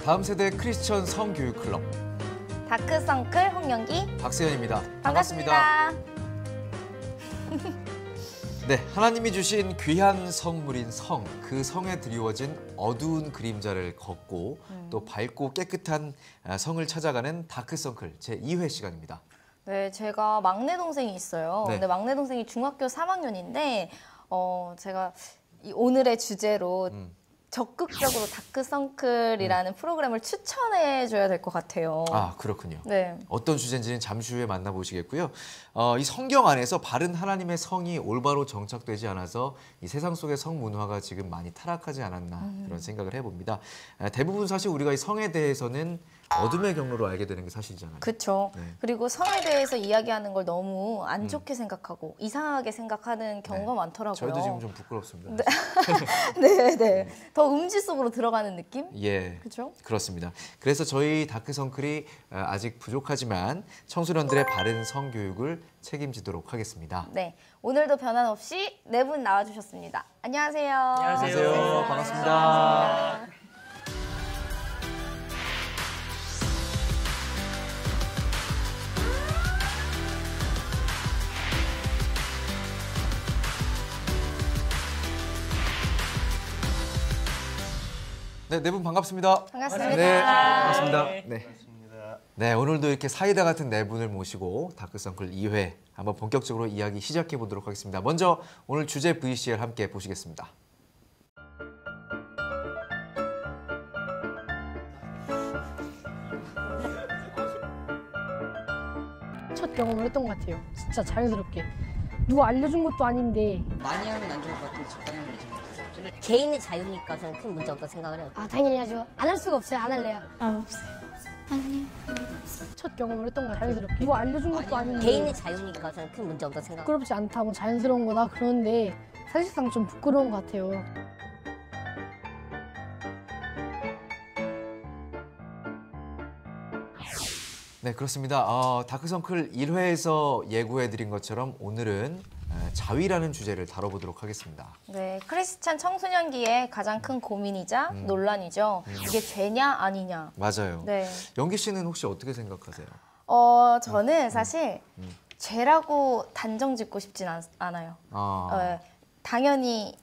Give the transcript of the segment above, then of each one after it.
다음 세대 크리스천 성교육 클럽 다크서클 홍영기 박세현입니다. 반갑습니다. 네, 하나님이 주신 귀한 성물인 성, 그 성에 드리워진 어두운 그림자를 걷고 또 밝고 깨끗한 성을 찾아가는 다크서클 제2회 시간입니다. 네, 제가 막내 동생이 있어요. 네. 근데 막내 동생이 중학교 3학년인데 제가 오늘의 주제로 적극적으로 다크서클이라는 프로그램을 추천해줘야 될 것 같아요. 아, 그렇군요. 네. 어떤 주제인지는 잠시 후에 만나보시겠고요. 이 성경 안에서 바른 하나님의 성이 올바로 정착되지 않아서 이 세상 속의 성 문화가 지금 많이 타락하지 않았나 그런 생각을 해봅니다. 대부분 사실 우리가 이 성에 대해서는 어둠의 경로로 알게 되는 게 사실이잖아요. 그렇죠. 네. 그리고 성에 대해서 이야기하는 걸 너무 안 좋게 생각하고 이상하게 생각하는 경우가 네. 많더라고요. 저희도 지금 좀 부끄럽습니다. 네. 더 음지 속으로 들어가는 느낌? 예, 그렇죠? 그렇습니다. 그래서 저희 다크서클이 아직 부족하지만 청소년들의 바른 성교육을 책임지도록 하겠습니다. 네, 오늘도 변함없이 네 분 나와주셨습니다. 안녕하세요. 안녕하세요. 반갑습니다. 네, 네 분 반갑습니다. 반갑습니다. 네, 반갑습니다. 네. 네, 오늘도 이렇게 사이다 같은 네 분을 모시고 다크서클 2회 한번 본격적으로 이야기 시작해 보도록 하겠습니다. 먼저 오늘 주제 VCR 함께 보시겠습니다. 첫 경험을 했던 것 같아요. 진짜 자연스럽게. 누가 알려준 것도 아닌데. 많이 하면 안 좋을 것 같은데 적당히 하면 되지. 개인의 자유니까 저는 큰 문제 없다고 생각을 해요. 아, 당연히 하죠. 안 할 수가 없어요. 안 할래요. 아, 없어요. 아니요. 첫 경험을 했던 것 같아요. 자연스럽게. 누가 알려준 것도 아닌데. 개인의 자유니까 저는 큰 문제 없다고 생각. 부끄럽지 않다고 자연스러운 거다 그러는데 사실상 좀 부끄러운 것 같아요. 네, 그렇습니다. 다크서클 1회에서 예고해드린 것처럼 오늘은 자위라는 주제를 다뤄보도록 하겠습니다. 네, 크리스찬 청소년기의 가장 큰 고민이자 논란이죠. 이게 죄냐 아니냐. 맞아요. 네. 영기 씨는 혹시 어떻게 생각하세요? 저는 사실 죄라고 단정짓고 싶진 않아요. 당연히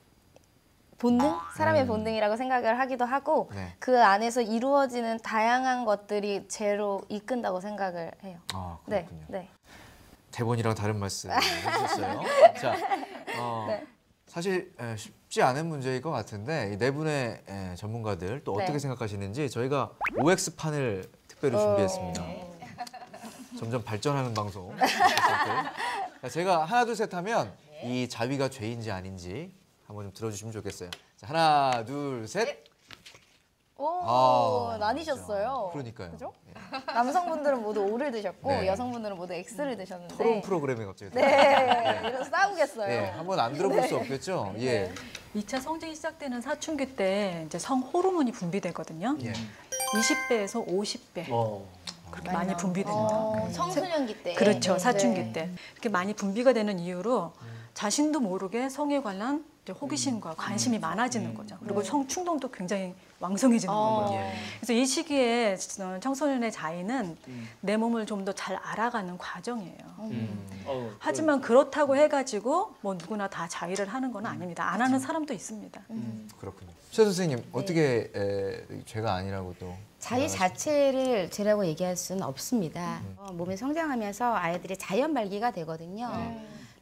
본능? 사람의 본능이라고 생각을 하기도 하고 네. 그 안에서 이루어지는 다양한 것들이 죄로 이끈다고 생각을 해요. 아, 그렇군요. 네. 대본이랑 다른 말씀 해주셨어요. 자, 네. 사실 쉽지 않은 문제일 것 같은데 이 네 분의 전문가들 또 어떻게 네. 생각하시는지 저희가 OX판을 특별히 준비했습니다. 점점 발전하는 방송. 자, 제가 하나 둘 셋 하면 이 자위가 죄인지 아닌지 한번 좀 들어주시면 좋겠어요. 자, 하나 둘 셋. 나뉘셨어요. 그러니까요. 그죠? 남성분들은 모두 O를 드셨고 네. 여성분들은 모두 X를 드셨는데 토론 프로그램에 갑자기. 네, 이래서 싸우겠어요. 네, 한번 안 들어볼 수 없겠죠. 예. 2차 성징이 시작되는 사춘기 때 이제 성 호르몬이 분비되거든요. 예. 20배에서 50배 그렇게 많이 분비됩니다. 청소년기 때. 그렇죠, 사춘기 네. 때 이렇게 많이 분비가 되는 이유로 자신도 모르게 성에 관한 이제 호기심과 관심이 많아지는 거죠. 그리고 성 충동도 굉장히 왕성해지는 거고요. 예. 그래서 이 시기에 청소년의 자의는 내 몸을 좀 더 잘 알아가는 과정이에요. 하지만 그렇다고 해가지고 뭐 누구나 다 자의를 하는 건 아닙니다. 안 하는 사람도 있습니다. 그렇군요. 최 선생님 어떻게 죄가 아니라고 또 자유 자체를 죄라고 얘기할 수는 없습니다. 몸이 성장하면서 아이들이 자연 발기가 되거든요.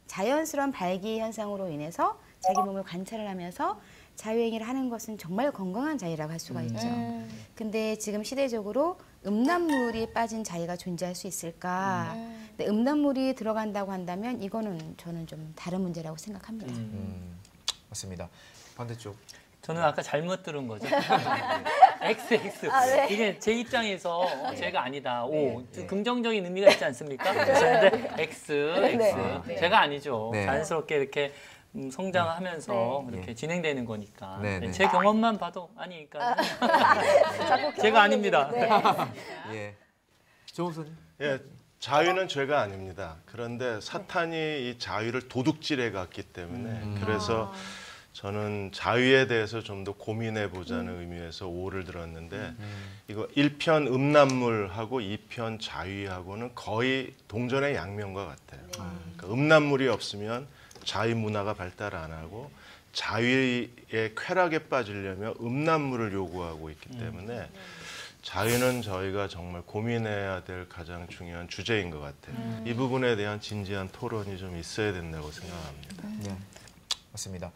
자연스러운 발기 현상으로 인해서 자기 몸을 관찰을 하면서 자유행위를 하는 것은 정말 건강한 자유라고 할 수가 있죠. 근데 지금 시대적으로 음란물이 빠진 자유가 존재할 수 있을까? 근데 음란물이 들어간다고 한다면 이거는 저는 좀 다른 문제라고 생각합니다. 맞습니다. 반대쪽. 저는 아까 잘못 들은 거죠. XX. 이게 제 입장에서 제가 아니다. O. 긍정적인 의미가 있지 않습니까? 그런데 X. 제가 아니죠. 네. 자연스럽게 이렇게 성장하면서 네. 이렇게 진행되는 거니까. 네, 네. 제 경험만 봐도 아니니까. 자꾸 제가 아닙니다. 네. 예. 조은선님. 예, 자유는 죄가 아닙니다. 그런데 사탄이 이 자유를 도둑질해 갔기 때문에 그래서 저는 자위에 대해서 좀 더 고민해 보자는 의미에서 5를 들었는데 이거 1편 음란물하고 2편 자위하고는 거의 동전의 양면과 같아요. 그러니까 음란물이 없으면 자위 문화가 발달 안 하고 자위의 쾌락에 빠지려면 음란물을 요구하고 있기 때문에 자위는 저희가 정말 고민해야 될 가장 중요한 주제인 것 같아요. 이 부분에 대한 진지한 토론이 좀 있어야 된다고 생각합니다. 네, 맞습니다.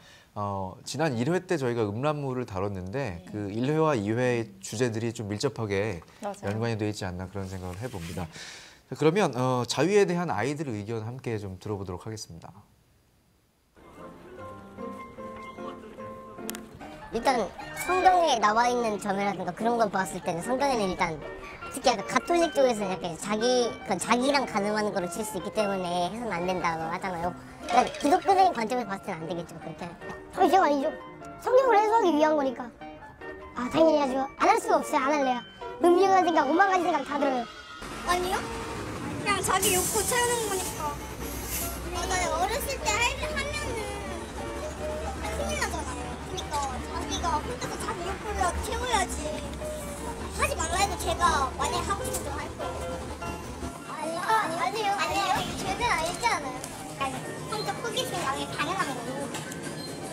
지난 1회 때 저희가 음란물을 다뤘는데 그 1회와 2회의 주제들이 좀 밀접하게 맞아요. 연관이 되어 있지 않나 그런 생각을 해봅니다. 자, 그러면 자위에 대한 아이들의 의견 함께 좀 들어보도록 하겠습니다. 일단 성경에 나와 있는 점이라든가 그런 걸 봤을 때는 성경에는 일단 특히 약간 가톨릭 쪽에서는 약간 자기랑 가늠하는 거로 칠 수 있기 때문에 해서는 안 된다고 하잖아요. 그러니까 기독교적인 관점에서 봤을 때는 안 되겠죠, 그렇게. 아니죠, 아니죠. 성경을 해석하기 위한 거니까. 아, 당연히 하죠. 안 할 수가 없어요, 안 할래요. 음흉한 생각, 오만 가지 생각 다 들어요. 아니요? 그냥 자기 욕구 채우는 거니까. 그러니까 어렸을 때 하면은 큰일 나잖아요. 그러니까 자기가 혼자서 자기 욕구를 채워야지. 하지 말라 해도 제가 만약에 하고 싶으면 할 거예요. 아니에요. 죄는 아니지 않아요. 성적 호기심 당연히 당연한 거고.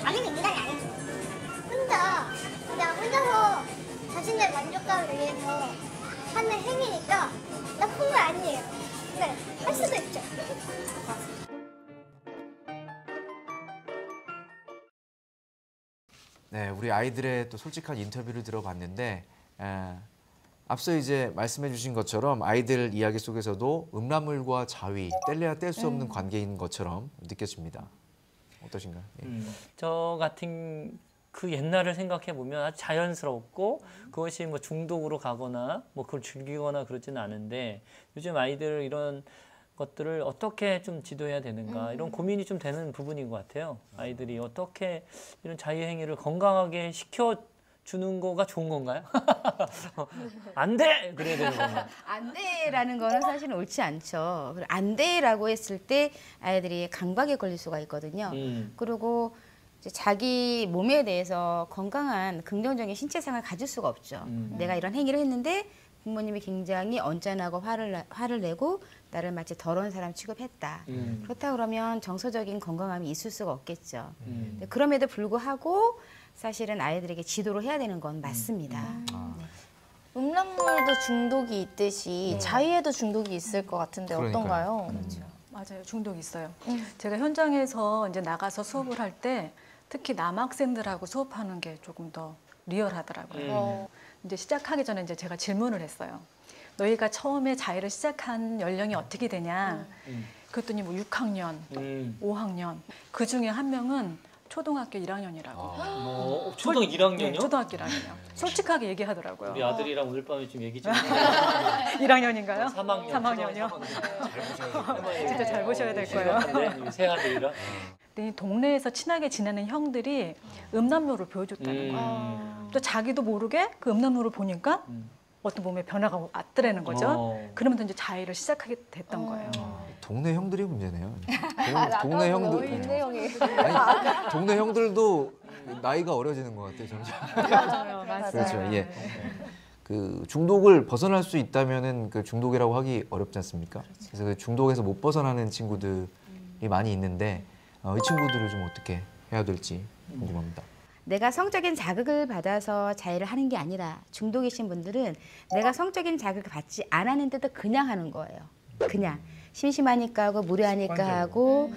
당연히 인간이 아니죠. 그냥 혼자서 자신의 만족감을 위해서 하는 행위니까 나쁜 거 아니에요. 네, 할 수도 있죠. 네, 우리 아이들의 또 솔직한 인터뷰를 들어봤는데 앞서 이제 말씀해주신 것처럼 아이들 이야기 속에서도 음란물과 자위 뗄래야 뗄 수 없는 관계인 것처럼 느껴집니다. 어떠신가요? 예. 저 같은 그 옛날을 생각해 보면 아주 자연스럽고 그것이 뭐 중독으로 가거나 뭐 그걸 즐기거나 그러지는 않은데 요즘 아이들 이런 것들을 어떻게 좀 지도해야 되는가 이런 고민이 좀 되는 부분인 것 같아요. 아이들이 어떻게 이런 자유 행위를 건강하게 시켜주는 거가 좋은 건가요? 안 돼! 그래야 되는 건가요? 안 돼라는 거는 사실은 옳지 않죠. 안 돼라고 했을 때 아이들이 강박에 걸릴 수가 있거든요. 그리고 이제 자기 몸에 대해서 건강한 긍정적인 신체상을 가질 수가 없죠. 내가 이런 행위를 했는데 부모님이 굉장히 언짢아하고 화를 내고 나를 마치 더러운 사람 취급했다. 그렇다 그러면 정서적인 건강함이 있을 수가 없겠죠. 그럼에도 불구하고 사실은 아이들에게 지도를 해야 되는 건 맞습니다. 네. 음란물도 중독이 있듯이 자위에도 중독이 있을 것 같은데 어떤가요? 그렇죠. 맞아요. 중독이 있어요. 제가 현장에서 이제 나가서 수업을 할 때 특히 남학생들하고 수업하는 게 조금 더 리얼하더라고요. 이제 시작하기 전에 이제 제가 질문을 했어요. 너희가 처음에 자위를 시작한 연령이 어떻게 되냐? 그랬더니 뭐 6학년, 5학년. 그 중에 한 명은 초등학교 1학년이라고. 초등 1학년이요? 네, 초등학교 1학년이요. 솔직하게 얘기하더라고요. 우리 아들이랑 오늘 밤에 좀 얘기 좀 1학년인가요? 3학년. 3학년이요? 진짜 잘 보셔야 될 거예요. 새 아들이라. 동네에서 친하게 지내는 형들이 음란물을 보여줬다는 거예요. 또 자기도 모르게 그 음란물을 보니까 어떤 몸에 변화가 왔더라는 거죠. 그러면서 이제 자위를 시작하게 됐던 거예요. 동네 형들이 문제네요. 동네 형들. 아니, 동네 형들도 나이가 어려지는 것 같아요, 점점. 맞아요. 그렇죠. 예. 그 중독을 벗어날 수 있다면은 그 중독이라고 하기 어렵지 않습니까? 그래서 그 중독에서 못 벗어나는 친구들이 많이 있는데 이 친구들을 좀 어떻게 해야 될지 궁금합니다. 내가 성적인 자극을 받아서 자위를 하는 게 아니라 중독이신 분들은 내가 성적인 자극을 받지 않았는데도 그냥 하는 거예요. 그냥 심심하니까 하고 무료하니까 하고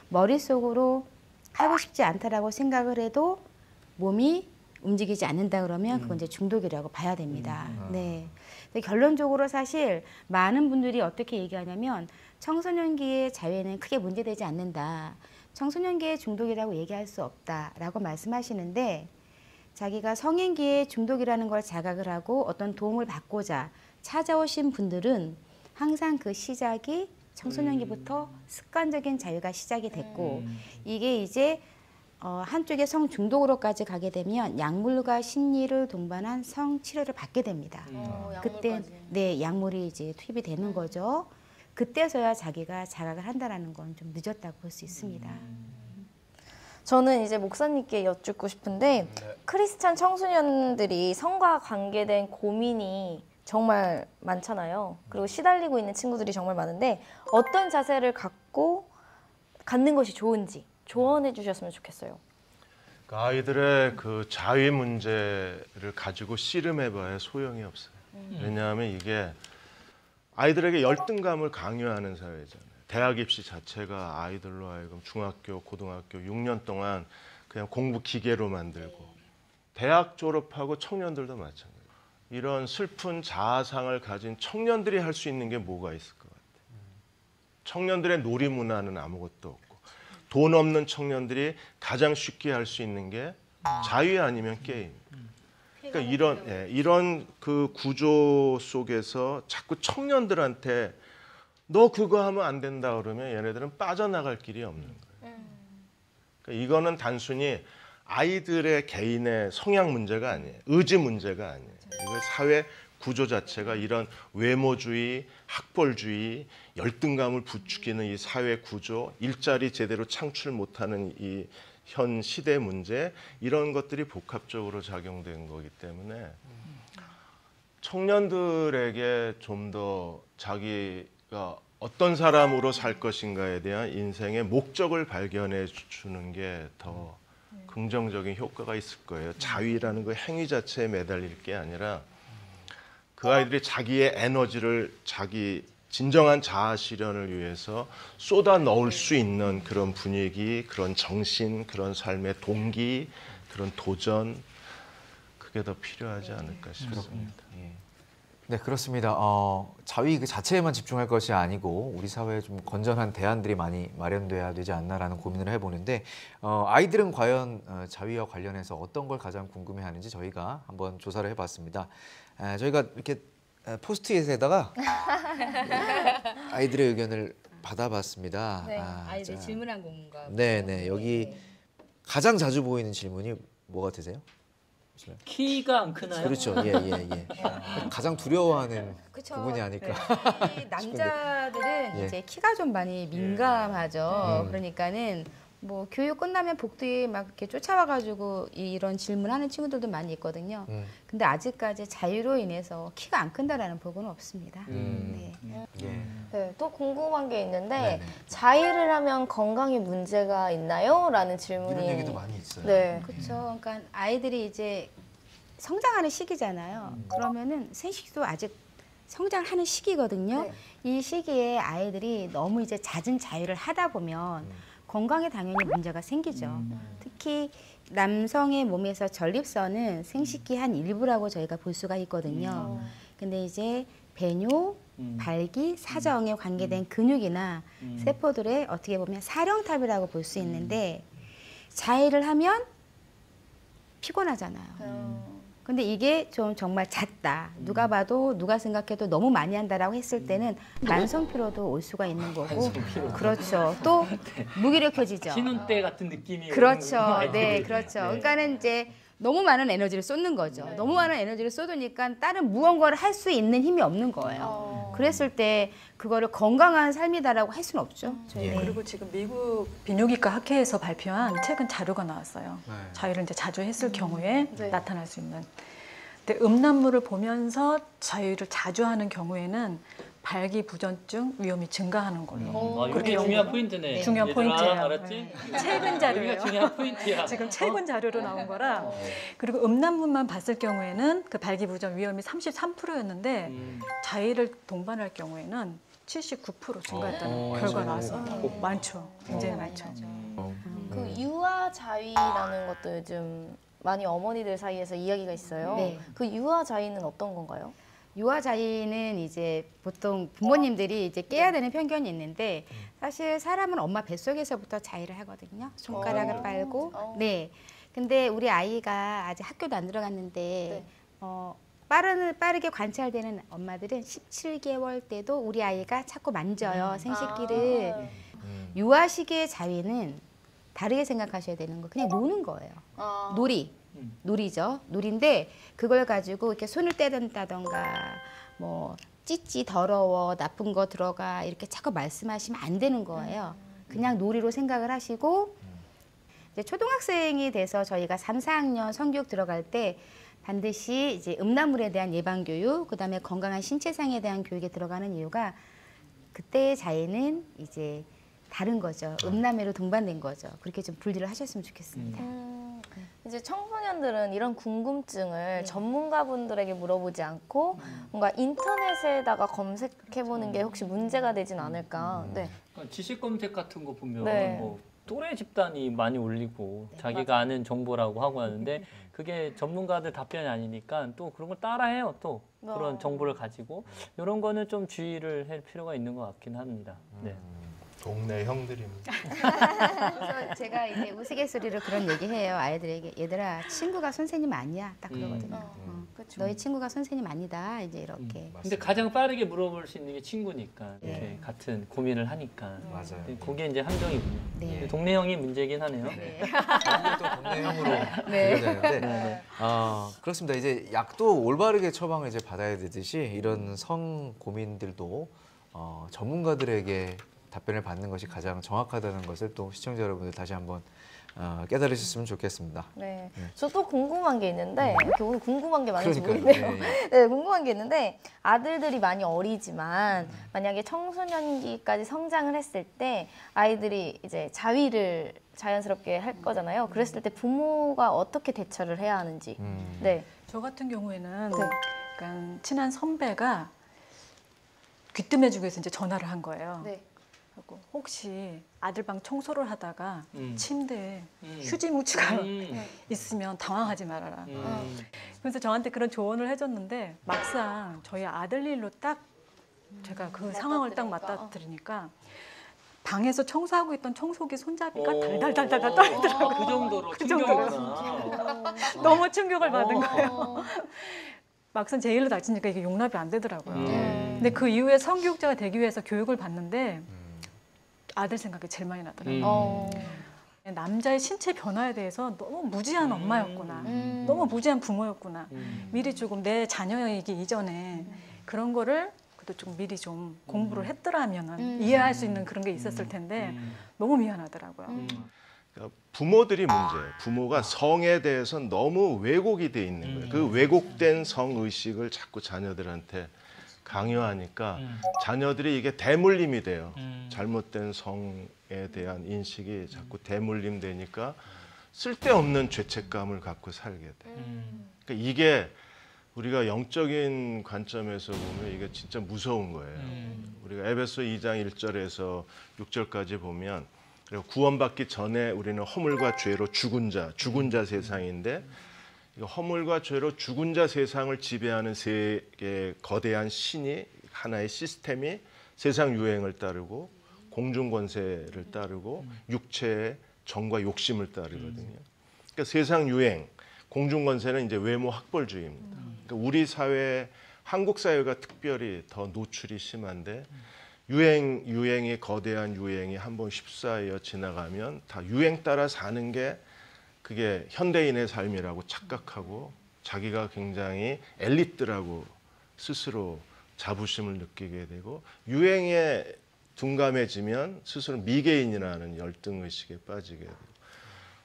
머릿속으로 하고 싶지 않다라고 생각을 해도 몸이 움직이지 않는다 그러면 그건 이제 중독이라고 봐야 됩니다. 네. 근데 결론적으로 사실 많은 분들이 어떻게 얘기하냐면 청소년기의 자위는 크게 문제되지 않는다. 청소년기의 중독이라고 얘기할 수 없다라고 말씀하시는데 자기가 성인기의 중독이라는 걸 자각을 하고 어떤 도움을 받고자 찾아오신 분들은 항상 그 시작이 청소년기부터 습관적인 자유가 시작이 됐고 이게 이제 한쪽의 성 중독으로까지 가게 되면 약물과 심리를 동반한 성 치료를 받게 됩니다. 그때 네 약물이 이제 투입이 되는 거죠. 그때서야 자기가 자각을 한다라는 건 좀 늦었다고 볼 수 있습니다. 저는 이제 목사님께 여쭙고 싶은데 크리스찬 청소년들이 성과 관계된 고민이 정말 많잖아요. 그리고 시달리고 있는 친구들이 정말 많은데 어떤 자세를 갖는 것이 좋은지 조언해 주셨으면 좋겠어요. 그 아이들의 그 자위 문제를 가지고 씨름해봐야 소용이 없어요. 왜냐하면 이게 아이들에게 열등감을 강요하는 사회잖아요. 대학 입시 자체가 아이들로 하여금 중학교, 고등학교 6년 동안 그냥 공부 기계로 만들고 대학 졸업하고 청년들도 마찬가지예요. 이런 슬픈 자아상을 가진 청년들이 할 수 있는 게 뭐가 있을 것 같아요. 청년들의 놀이 문화는 아무것도 없고 돈 없는 청년들이 가장 쉽게 할 수 있는 게 자유 아니면 게임. 그러니까 이런 그 구조 속에서 자꾸 청년들한테 너 그거 하면 안 된다 그러면 얘네들은 빠져나갈 길이 없는 거예요. 그러니까 이거는 단순히 아이들의 개인의 성향 문제가 아니에요. 의지 문제가 아니에요. 이거 사회 구조 자체가 이런 외모주의, 학벌주의, 열등감을 부추기는 이 사회 구조, 일자리 제대로 창출 못하는 이 현 시대 문제, 이런 것들이 복합적으로 작용된 거기 때문에 청년들에게 좀 더 자기가 어떤 사람으로 살 것인가에 대한 인생의 목적을 발견해 주는 게 더 긍정적인 효과가 있을 거예요. 자위라는 그 행위 자체에 매달릴 게 아니라 그 아이들이 자기의 에너지를 자기 진정한 자아 실현을 위해서 쏟아 넣을 수 있는 그런 분위기, 그런 정신, 그런 삶의 동기, 그런 도전, 그게 더 필요하지 않을까 싶습니다. 네, 그렇습니다. 자위 그 자체에만 집중할 것이 아니고 우리 사회에 좀 건전한 대안들이 많이 마련돼야 되지 않나라는 고민을 해보는데 아이들은 과연 자위와 관련해서 어떤 걸 가장 궁금해하는지 저희가 한번 조사를 해봤습니다. 저희가 이렇게 포스트잇에다가 아이들의 의견을 받아봤습니다. 네, 아이들이 질문한 건가? 네네, 여기 가장 자주 보이는 질문이 뭐 같으세요? 키가 안 크나요? 그렇죠. 예. 가장 두려워하는 부분이 아닐까. 네. 남자들은 이제 키가 좀 많이 민감하죠. 그러니까는 뭐 교육 끝나면 복도에 막 이렇게 쫓아와가지고 이런 질문하는 친구들도 많이 있거든요. 근데 아직까지 자유로 인해서 키가 안 큰다라는 보고는 없습니다. 네, 또 궁금한 게 있는데 자위를 하면 건강에 문제가 있나요? 라는 질문이 이런 얘기도 많이 있어요. 네, 그렇죠. 그러니까 아이들이 이제 성장하는 시기잖아요. 그러면은 생식도 아직 성장하는 시기거든요. 이 시기에 아이들이 너무 이제 잦은 자위를 하다 보면 건강에 당연히 문제가 생기죠. 특히 남성의 몸에서 전립선은 생식기 한 일부라고 저희가 볼 수가 있거든요. 근데 이제 배뇨, 발기, 사정에 관계된 근육이나 세포들의 어떻게 보면 사령탑이라고 볼 수 있는데 자위를 하면 피곤하잖아요. 근데 이게 좀 정말 잦다. 누가 봐도 누가 생각해도 너무 많이 한다라고 했을 때는 만성 피로도 올 수가 있는 거고. 그렇죠. 또 무기력해지죠. 신혼 때 같은 느낌이 그렇죠. 네, 그렇죠. 그러니까는 이제 너무 많은 에너지를 쏟는 거죠. 너무 많은 에너지를 쏟으니까 다른 무언가를 할 수 있는 힘이 없는 거예요. 그랬을 때 그거를 건강한 삶이다라고 할 수는 없죠. 그리고 지금 미국 비뇨기과 학회에서 발표한 최근 자료가 나왔어요. 자위를 이제 자주 했을 경우에 나타날 수 있는. 근데 음란물을 보면서 자위를 자주 하는 경우에는 발기부전증 위험이 증가하는 걸로. 그렇게 중요한 포인트네. 중요한 포인트예요. 알았지? 최근 자료예요. 중요한 포인트야. 지금 최근 자료로 나온 거라. 그리고 음란물만 봤을 경우에는 그 발기부전 위험이 33%였는데 자위를 동반할 경우에는 79% 증가했다는 결과가 나왔어요. 많죠. 굉장히 많죠. 그 유아 자위라는 것도 요즘 많이 어머니들 사이에서 이야기가 있어요. 그 유아 자위는 어떤 건가요? 유아 자위는 이제 보통 부모님들이 이제 깨야 되는 편견이 있는데 사실 사람은 엄마 뱃속에서부터 자위를 하거든요. 손가락을 빨고. 네. 근데 우리 아이가 아직 학교도 안 들어갔는데 빠르게 관찰되는 엄마들은 17개월 때도 우리 아이가 자꾸 만져요. 생식기를. 유아 시기의 자위는 다르게 생각하셔야 되는 거. 그냥 노는 거예요. 놀이죠. 놀인데 그걸 가지고 이렇게 손을 떼든다던가 뭐 찌찌 더러워 나쁜 거 들어가 이렇게 자꾸 말씀하시면 안 되는 거예요. 그냥 놀이로 생각을 하시고 이제 초등학생이 돼서 저희가 3, 4학년 성교육 들어갈 때 반드시 이제 음란물에 대한 예방 교육, 그다음에 건강한 신체상에 대한 교육에 들어가는 이유가 그때의 자해는 이제 다른 거죠. 음란매로 동반된 거죠. 그렇게 좀 분리를 하셨으면 좋겠습니다. 이제 청소년들은 이런 궁금증을 전문가분들에게 물어보지 않고 뭔가 인터넷에다가 검색해보는 게 혹시 문제가 되진 않을까. 네. 지식 검색 같은 거 보면 네. 뭐 또래 집단이 많이 올리고 자기가 아는 정보라고 하고 하는데 그게 전문가들 답변이 아니니까 또 그런 걸 따라해요. 또 그런 정보를 가지고 이런 거는 좀 주의를 할 필요가 있는 것 같긴 합니다. 네. 동네 형들입니다. 그래서 제가 이제 우스갯소리로 그런 얘기해요. 아이들에게 얘들아 친구가 선생님 아니야. 딱 그러거든요. 너희 친구가 선생님 아니다. 이제 이렇게. 근데 가장 빠르게 물어볼 수 있는 게 친구니까 이렇게 같은 고민을 하니까. 맞아요. 그게 이제 함정이군요. 네. 동네 형이 문제긴 하네요. 또 동네 형으로 네. 되는데 그렇습니다. 이제 약도 올바르게 처방을 이제 받아야 되듯이 이런 성 고민들도 전문가들에게 답변을 받는 것이 가장 정확하다는 것을 또 시청자 여러분들 다시 한번 깨달으셨으면 좋겠습니다. 네. 저 또 궁금한 게 있는데 이렇게 오늘 궁금한 게 많은지 그러니까요. 모르겠네요. 네, 궁금한 게 있는데 아들들이 많이 어리지만 만약에 청소년기까지 성장을 했을 때 아이들이 이제 자위를 자연스럽게 할 거잖아요. 그랬을 때 부모가 어떻게 대처를 해야 하는지. 네. 저 같은 경우에는 약간 친한 선배가 귀뜸해주기 위해서 이제 전화를 한 거예요. 네. 하고 혹시 아들 방 청소를 하다가 침대에 휴지 뭉치가 있으면 당황하지 말아라. 그래서 저한테 그런 조언을 해줬는데 막상 저희 아들 일로 딱 제가 그 상황을 딱 맞닥뜨리니까 방에서 청소하고 있던 청소기 손잡이가 달달달달 떨리더라고요. 그 정도로 그 정도로. 너무 충격을 받은 거예요. 막상 제 일로 닥치니까 이게 용납이 안 되더라고요. 근데 그 이후에 성교육자가 되기 위해서 교육을 받는데 아들 생각이 제일 많이 나더라고요. 남자의 신체 변화에 대해서 너무 무지한 엄마였구나. 너무 무지한 부모였구나. 미리 조금 내 자녀이기 이전에 그런 거를 그래도 좀 미리 좀 공부를 했더라면 이해할 수 있는 그런 게 있었을 텐데 너무 미안하더라고요. 그러니까 부모들이 문제예요. 부모가 성에 대해서 너무 왜곡이 돼 있는 거예요. 그 왜곡된 성의식을 자꾸 자녀들한테 강요하니까 자녀들이 이게 대물림이 돼요. 잘못된 성에 대한 인식이 자꾸 대물림 되니까 쓸데없는 죄책감을 갖고 살게 돼요. 그러니까 이게 우리가 영적인 관점에서 보면 이게 진짜 무서운 거예요. 우리가 에베소 2장 1절에서 6절까지 보면 그리고 구원받기 전에 우리는 허물과 죄로 죽은 자 세상인데 허물과 죄로 죽은 자 세상을 지배하는 세 개의 거대한 신이 하나의 시스템이 세상 유행을 따르고 공중 권세를 따르고 육체의 정과 욕심을 따르거든요. 그러니까 세상 유행, 공중 권세는 이제 외모 학벌주의입니다. 그러니까 우리 사회, 한국 사회가 특별히 더 노출이 심한데 유행이 거대한 유행이 한번 휩싸여 지나가면 다 유행 따라 사는 게 그게 현대인의 삶이라고 착각하고 자기가 굉장히 엘리트라고 스스로 자부심을 느끼게 되고 유행에 둔감해지면 스스로 미개인이라는 열등의식에 빠지게 되고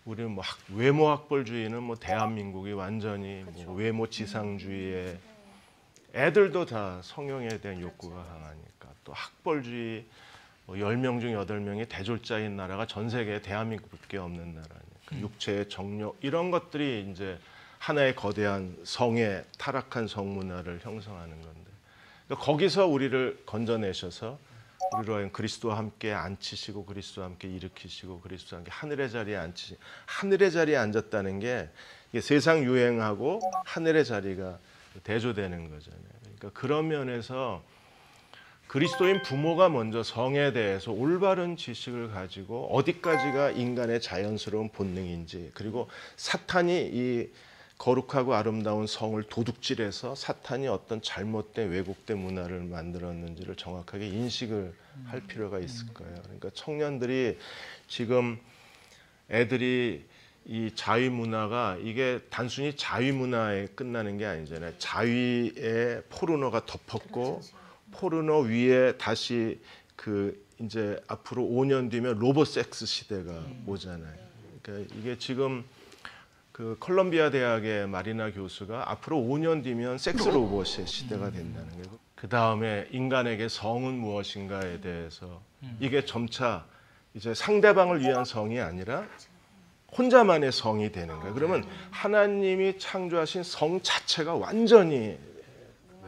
우리는 뭐 외모 학벌주의는 뭐 대한민국이 완전히 뭐 외모 지상주의에 애들도 다 성형에 대한 욕구가 강하니까 또 학벌주의 뭐 10명 중 8명이 대졸자인 나라가 전 세계에 대한민국밖에 없는 나라니까 육체의 정력 이런 것들이 이제 하나의 거대한 성의 타락한 성문화를 형성하는 건데 그러니까 거기서 우리를 건져내셔서 우리로 하여금 그리스도와 함께 앉히시고 그리스도와 함께 일으키시고 그리스도와 함께 하늘의 자리에 앉았다는 게 이게 세상 유행하고 하늘의 자리가 대조되는 거잖아요. 그러니까 그런 면에서 그리스도인 부모가 먼저 성에 대해서 올바른 지식을 가지고 어디까지가 인간의 자연스러운 본능인지 그리고 사탄이 이 거룩하고 아름다운 성을 도둑질해서 사탄이 어떤 잘못된 왜곡된 문화를 만들었는지를 정확하게 인식을 할 필요가 있을 거예요. 그러니까 청년들이 지금 애들이 이 자위 문화가 이게 단순히 자위 문화에 끝나는 게 아니잖아요. 자위에 포르노가 덮었고 포르노 위에 다시 그 이제 앞으로 5년 뒤면 로봇 섹스 시대가 오잖아요. 그러니까 이게 지금 그 컬럼비아 대학의 마리나 교수가 앞으로 5년 뒤면 섹스 로봇의 시대가 된다는 거예요. 그 다음에 인간에게 성은 무엇인가에 대해서 이게 점차 이제 상대방을 위한 성이 아니라 혼자만의 성이 되는 거예요. 그러면 하나님이 창조하신 성 자체가 완전히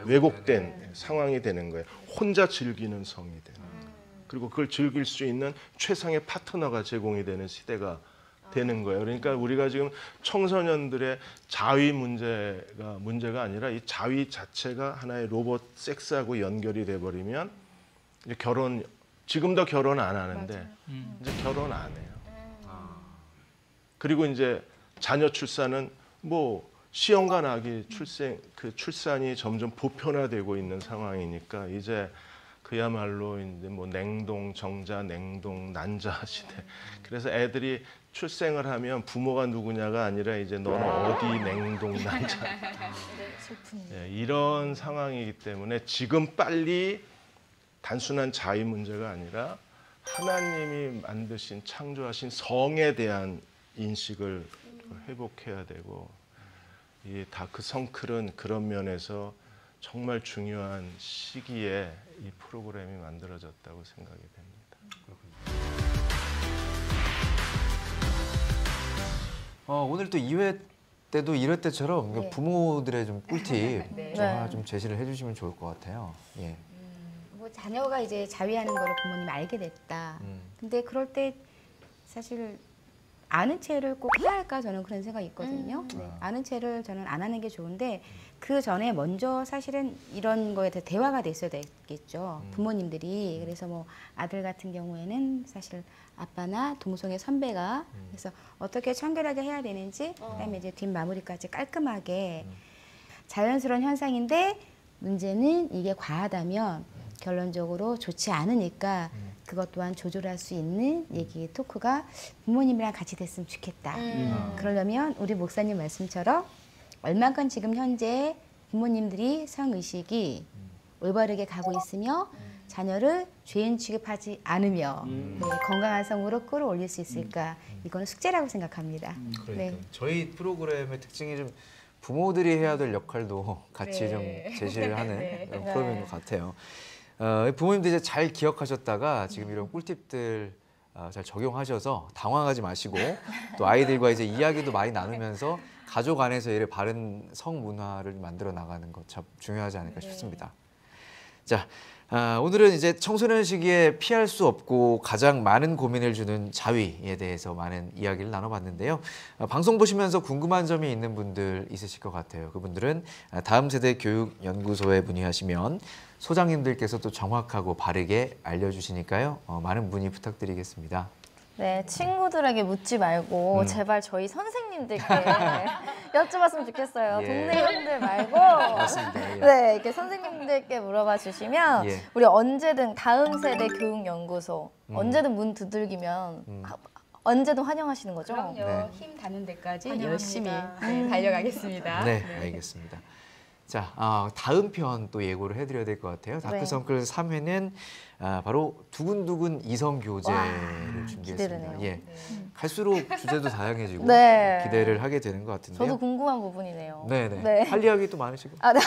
왜곡된 상황이 되는 거예요. 혼자 즐기는 성이 되는 거예요. 그리고 그걸 즐길 수 있는 최상의 파트너가 제공이 되는 시대가 되는 거예요. 그러니까 우리가 지금 청소년들의 자위 문제가 아니라 이 자위 자체가 하나의 로봇 섹스하고 연결이 돼 버리면 이제 지금도 결혼 안 하는데 이제 결혼 안 해요. 그리고 이제 자녀 출산은 뭐 시험관 아기 출산이 점점 보편화되고 있는 상황이니까 이제 그야말로 이제 뭐 냉동 정자, 냉동 난자 시대. 그래서 애들이 출생을 하면 부모가 누구냐가 아니라 이제 너는 어디 냉동 난자. 네, 이런 상황이기 때문에 지금 빨리 단순한 자위 문제가 아니라 하나님이 만드신 창조하신 성에 대한 인식을 회복해야 되고 이 다크 성클은 그런 면에서 정말 중요한 시기에 이 프로그램이 만들어졌다고 생각이 됩니다. 오늘 또 2회 때도 1회 때처럼 네. 부모들의 좀 꿀팁 네. 좀 하나 좀 제시를 해주시면 좋을 것 같아요. 예. 뭐 자녀가 이제 자위하는 거를 부모님이 알게 됐다. 근데 그럴 때 사실 아는 채를 꼭 해야 할까 저는 그런 생각이 있거든요. 네. 아는 채를 저는 안 하는 게 좋은데 그 전에 먼저 사실은 이런 거에 대해 대화가 됐어야 되겠죠. 부모님들이. 그래서 뭐 아들 같은 경우에는 사실 아빠나 동성의 선배가 그래서 어떻게 청결하게 해야 되는지 그다음에 이제 뒷마무리까지 깔끔하게 자연스러운 현상인데 문제는 이게 과하다면 결론적으로 좋지 않으니까 그것 또한 조절할 수 있는 얘기 토크가 부모님이랑 같이 됐으면 좋겠다. 그러려면 우리 목사님 말씀처럼 얼만큼 지금 현재 부모님들이 성의식이 올바르게 가고 있으며 자녀를 죄인 취급하지 않으며 네, 건강한 성으로 끌어올릴 수 있을까. 이거는 숙제라고 생각합니다. 그러니까 네. 저희 프로그램의 특징이 좀 부모들이 해야 될 역할도 같이 네. 좀 제시를 하는 네. 그런 프로그램인 것 같아요. 부모님들 이제 잘 기억하셨다가 지금 이런 꿀팁들 잘 적용하셔서 당황하지 마시고 또 아이들과 이제 이야기도 많이 나누면서 가족 안에서 이를 바른 성 문화를 만들어 나가는 것 참 중요하지 않을까 싶습니다. 자, 오늘은 이제 청소년 시기에 피할 수 없고 가장 많은 고민을 주는 자위에 대해서 많은 이야기를 나눠봤는데요. 방송 보시면서 궁금한 점이 있는 분들 있으실 것 같아요. 그분들은 다음 세대 교육연구소에 문의하시면 소장님들께서 또 정확하고 바르게 알려주시니까요. 많은 문의 부탁드리겠습니다. 네, 친구들에게 묻지 말고 제발 저희 선생님들께 여쭤봤으면 좋겠어요. 예. 동네 형들 말고 맞습니다. 예. 네, 이렇게 선생님들께 물어봐 주시면 예. 우리 언제든 다음 세대 교육연구소 언제든 문 두들기면 언제든 환영하시는 거죠? 그럼요. 네. 힘 닿는 데까지 환영합니다. 열심히 달려가겠습니다. 네, 알겠습니다. 자, 다음 편 또 예고를 해드려야 될 것 같아요. 다크서클 3회는 바로 두근두근 이성 교제를 준비했습니다. 기대되네요. 예, 갈수록 주제도 다양해지고 네. 기대를 하게 되는 것 같은데요. 저도 궁금한 부분이네요. 네네. 네. 할 이야기 또 많으시고. 네.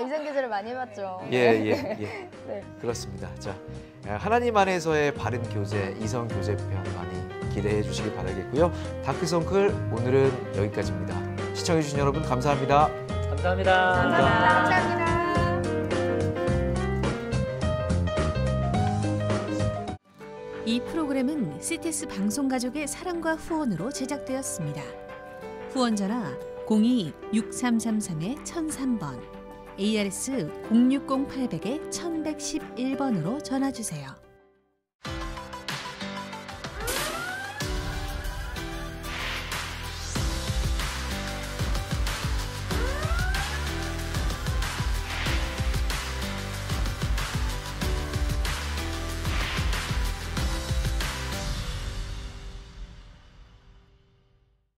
이성 교제를 많이 해봤죠. 예. 네. 그렇습니다. 자, 하나님 안에서의 바른 교제, 이성 교제 편 많이 기대해 주시기 바라겠고요. 다크서클 오늘은 여기까지입니다. 시청해 주신 여러분 감사합니다. 감사합니다. 감사합니다. 이 프로그램은 CTS 방송가족의 사랑과 후원으로 제작되었습니다. 후원 전화 02-6333-1003번, ARS 060-800-1111번으로 전화 주세요.